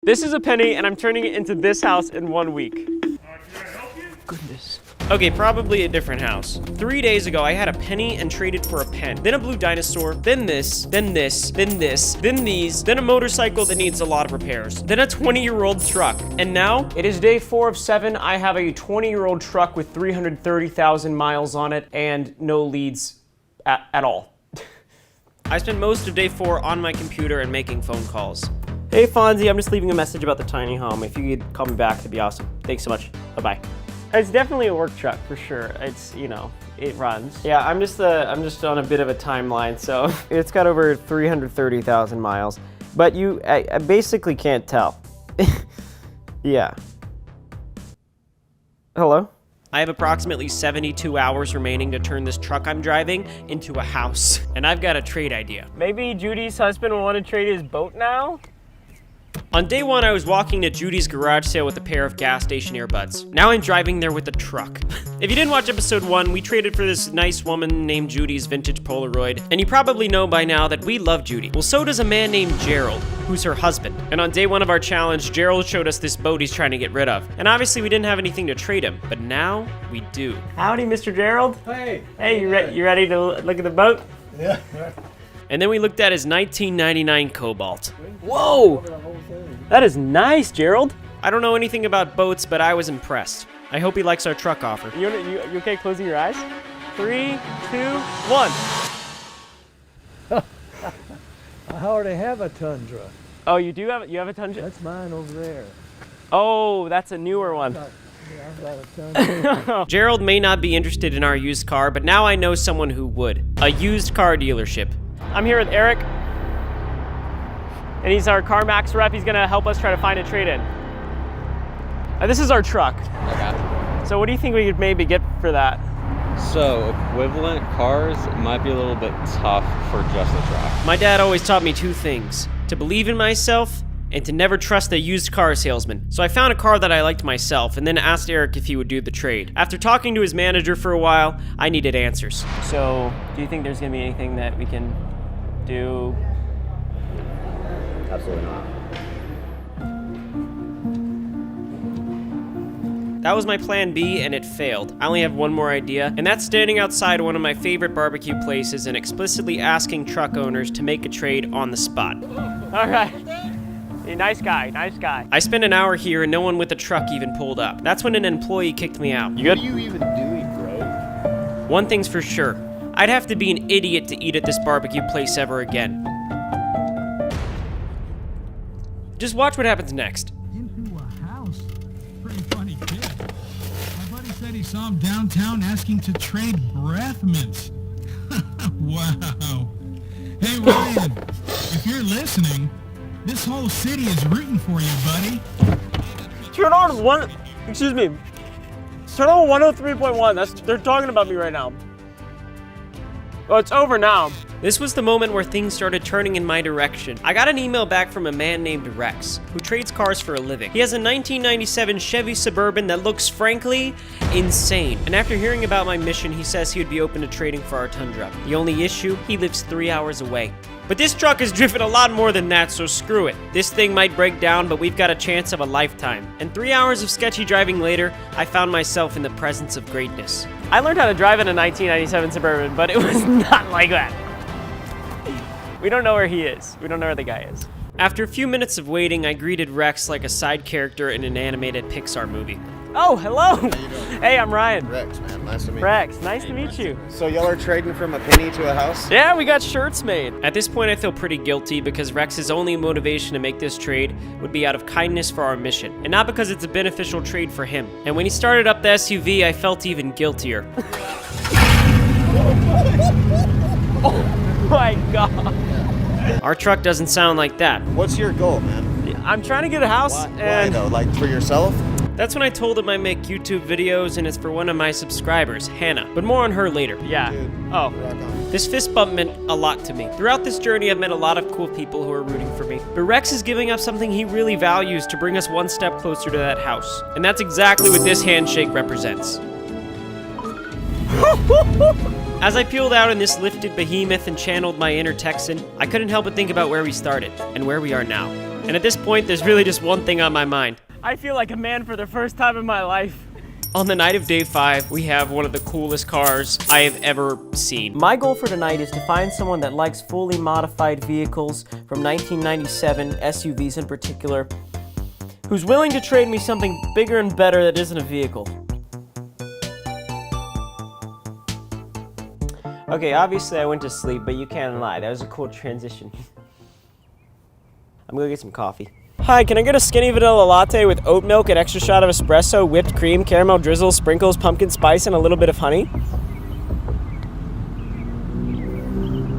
This is a penny, and I'm turning it into this house in 1 week. Can I help you? Goodness. Okay, probably a different house. 3 days ago, I had a penny and traded for a pen. Then a blue dinosaur, then this, then this, then this, then these, then a motorcycle that needs a lot of repairs, then a 20-year-old truck. And now, it is day 4 of 7. I have a 20-year-old truck with 330,000 miles on it and no leads at all. I spent most of day 4 on my computer and making phone calls. Hey Fonzie, I'm just leaving a message about the tiny home. If you could call me back, it'd be awesome. Thanks so much. Bye-bye. It's definitely a work truck for sure. It's, you know, it runs. Yeah, I'm just on a bit of a timeline, so it's got over 330,000 miles. But I basically can't tell. Yeah. Hello? I have approximately 72 hours remaining to turn this truck I'm driving into a house. And I've got a trade idea. Maybe Judy's husband will want to trade his boat now? On day 1, I was walking to Judy's garage sale with a pair of gas station earbuds. Now I'm driving there with a truck. If you didn't watch episode 1, we traded for this nice woman named Judy's vintage Polaroid, and you probably know by now that we love Judy. Well, so does a man named Gerald, who's her husband. And on day 1 of our challenge, Gerald showed us this boat he's trying to get rid of. And obviously we didn't have anything to trade him, but now we do. Howdy, Mr. Gerald. Hey. Hey, you ready to look at the boat? Yeah. And then we looked at his 1999 Cobalt. Whoa! That is nice, Gerald. I don't know anything about boats, but I was impressed. I hope he likes our truck offer. You okay closing your eyes? 3, 2, 1. I already have a Tundra. Oh, you have a Tundra? That's mine over there. Oh, that's a newer one. Yeah, I've got a Tundra. Gerald may not be interested in our used car, but now I know someone who would. A used car dealership. I'm here with Eric, and he's our CarMax rep. He's gonna help us try to find a trade-in. This is our truck. Okay. So what do you think we could maybe get for that? So equivalent cars might be a little bit tough for just the truck. My dad always taught me 2 things: to believe in myself and to never trust a used car salesman. So I found a car that I liked myself and then asked Eric if he would do the trade. After talking to his manager for a while, I needed answers. So do you think there's gonna be anything that we can do? Absolutely not. That was my plan B, and it failed. I only have one more idea, and that's standing outside one of my favorite barbecue places and explicitly asking truck owners to make a trade on the spot. All right. Hey, nice guy, nice guy. I spent an hour here and no one with a truck even pulled up. That's when an employee kicked me out. You good? What are you even doing, bro? One thing's for sure. I'd have to be an idiot to eat at this barbecue place ever again. Just watch what happens next. Into a house? Pretty funny kid. My buddy said he saw him downtown asking to trade breath mints. Wow. Hey Ryan, if you're listening, this whole city is rooting for you, buddy. Turn on excuse me. Turn on 103.1. They're talking about me right now. Oh, it's over now. This was the moment where things started turning in my direction. I got an email back from a man named Rex, who trades cars for a living. He has a 1997 Chevy Suburban that looks, frankly, insane. And after hearing about my mission, he says he would be open to trading for our Tundra. The only issue, he lives 3 hours away. But this truck has driven a lot more than that, so screw it. This thing might break down, but we've got a chance of a lifetime. And 3 hours of sketchy driving later, I found myself in the presence of greatness. I learned how to drive in a 1997 Suburban, but it was not like that. We don't know where he is. We don't know where the guy is. After a few minutes of waiting, I greeted Rex like a side character in an animated Pixar movie. Oh, hello! How you doing? Hey, I'm Ryan. Rex, man. Nice to meet you. Rex, nice to meet you. So y'all are trading from a penny to a house? Yeah, we got shirts made. At this point, I feel pretty guilty because Rex's only motivation to make this trade would be out of kindness for our mission, and not because it's a beneficial trade for him. And when he started up the SUV, I felt even guiltier. Oh my God. Our truck doesn't sound like that. What's your goal, man? I'm trying to get a house. Why though? Like for yourself? That's when I told him I make YouTube videos and it's for one of my subscribers, Hannah. But more on her later. Yeah. Dude, Oh. rock on. This fist bump meant a lot to me. Throughout this journey, I've met a lot of cool people who are rooting for me. But Rex is giving up something he really values to bring us one step closer to that house. And that's exactly what this handshake represents. As I peeled out in this lifted behemoth and channeled my inner Texan, I couldn't help but think about where we started and where we are now. And at this point, there's really just one thing on my mind. I feel like a man for the first time in my life. On the night of day 5, we have one of the coolest cars I have ever seen. My goal for tonight is to find someone that likes fully modified vehicles from 1997, SUVs in particular, who's willing to trade me something bigger and better that isn't a vehicle. Okay, obviously I went to sleep, but you can't lie. That was a cool transition. I'm gonna get some coffee. Hi, can I get a skinny vanilla latte with oat milk, an extra shot of espresso, whipped cream, caramel drizzle, sprinkles, pumpkin spice, and a little bit of honey?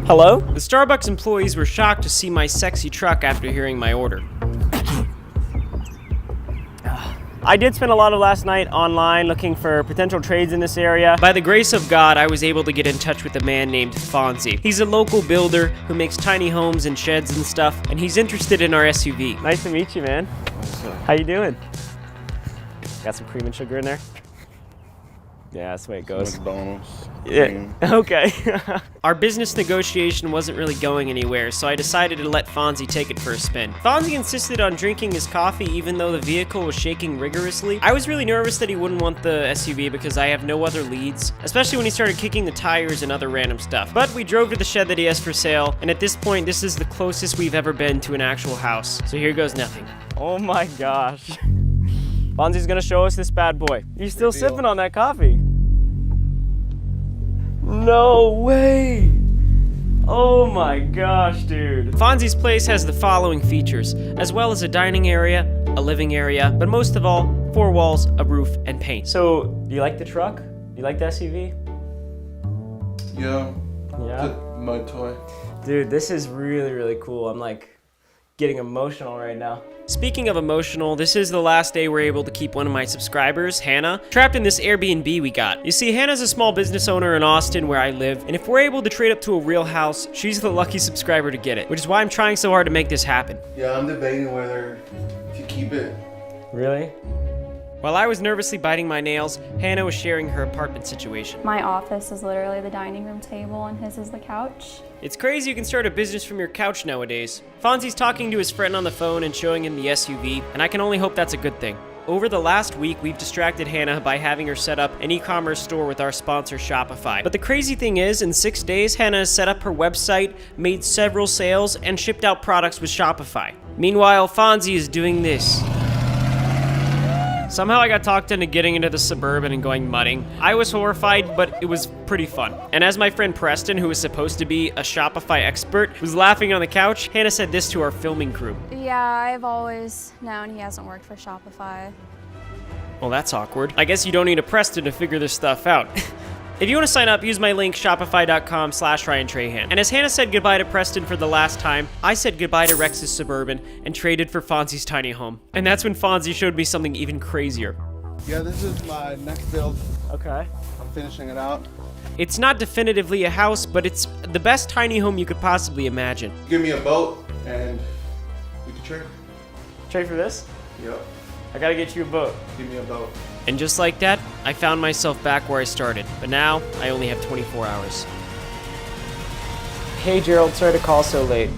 Hello? The Starbucks employees were shocked to see my sexy truck after hearing my order. I did spend a lot of last night online looking for potential trades in this area. By the grace of God, I was able to get in touch with a man named Fonzie. He's a local builder who makes tiny homes and sheds and stuff, and he's interested in our SUV. Nice to meet you, man. How you doing? Got some cream and sugar in there? Yeah, that's the way it goes. McDonald's. Yeah, okay. Our business negotiation wasn't really going anywhere, so I decided to let Fonzie take it for a spin. Fonzie insisted on drinking his coffee even though the vehicle was shaking rigorously. I was really nervous that he wouldn't want the SUV because I have no other leads, especially when he started kicking the tires and other random stuff. But we drove to the shed that he has for sale, and at this point, this is the closest we've ever been to an actual house. So here goes nothing. Oh my gosh. Fonzie's gonna show us this bad boy. You're still sipping on that coffee. No way! Oh my gosh, dude. Fonzie's place has the following features, as well as a dining area, a living area, but most of all, 4 walls, a roof, and paint. So, do you like the truck? You like the SUV? Yeah. Yeah? It's a mud toy. Dude, this is really, really cool. I'm like getting emotional right now. Speaking of emotional, this is the last day we're able to keep one of my subscribers, Hannah, trapped in this Airbnb we got. You see, Hannah's a small business owner in Austin where I live, and if we're able to trade up to a real house, she's the lucky subscriber to get it, which is why I'm trying so hard to make this happen. Yeah, I'm debating whether to keep it. Really? While I was nervously biting my nails, Hannah was sharing her apartment situation. My office is literally the dining room table and his is the couch. It's crazy you can start a business from your couch nowadays. Fonzie's talking to his friend on the phone and showing him the SUV, and I can only hope that's a good thing. Over the last week, we've distracted Hannah by having her set up an e-commerce store with our sponsor Shopify. But the crazy thing is, in 6 days, Hannah has set up her website, made several sales, and shipped out products with Shopify. Meanwhile, Fonzie is doing this. Somehow I got talked into getting into the Suburban and going mudding. I was horrified, but it was pretty fun. And as my friend Preston, who was supposed to be a Shopify expert, was laughing on the couch, Hannah said this to our filming crew. Yeah, I've always known he hasn't worked for Shopify. Well, that's awkward. I guess you don't need a Preston to figure this stuff out. If you want to sign up, use my link, shopify.com/Ryan Trahan. And as Hannah said goodbye to Preston for the last time, I said goodbye to Rex's Suburban and traded for Fonzie's tiny home. And that's when Fonzie showed me something even crazier. Yeah, this is my next build. Okay. I'm finishing it out. It's not definitively a house, but it's the best tiny home you could possibly imagine. Give me a boat and we can trade. Trade for this? Yep. I gotta get you a boat. Give me a boat. And just like that, I found myself back where I started. But now, I only have 24 hours. Hey Gerald, sorry to call so late.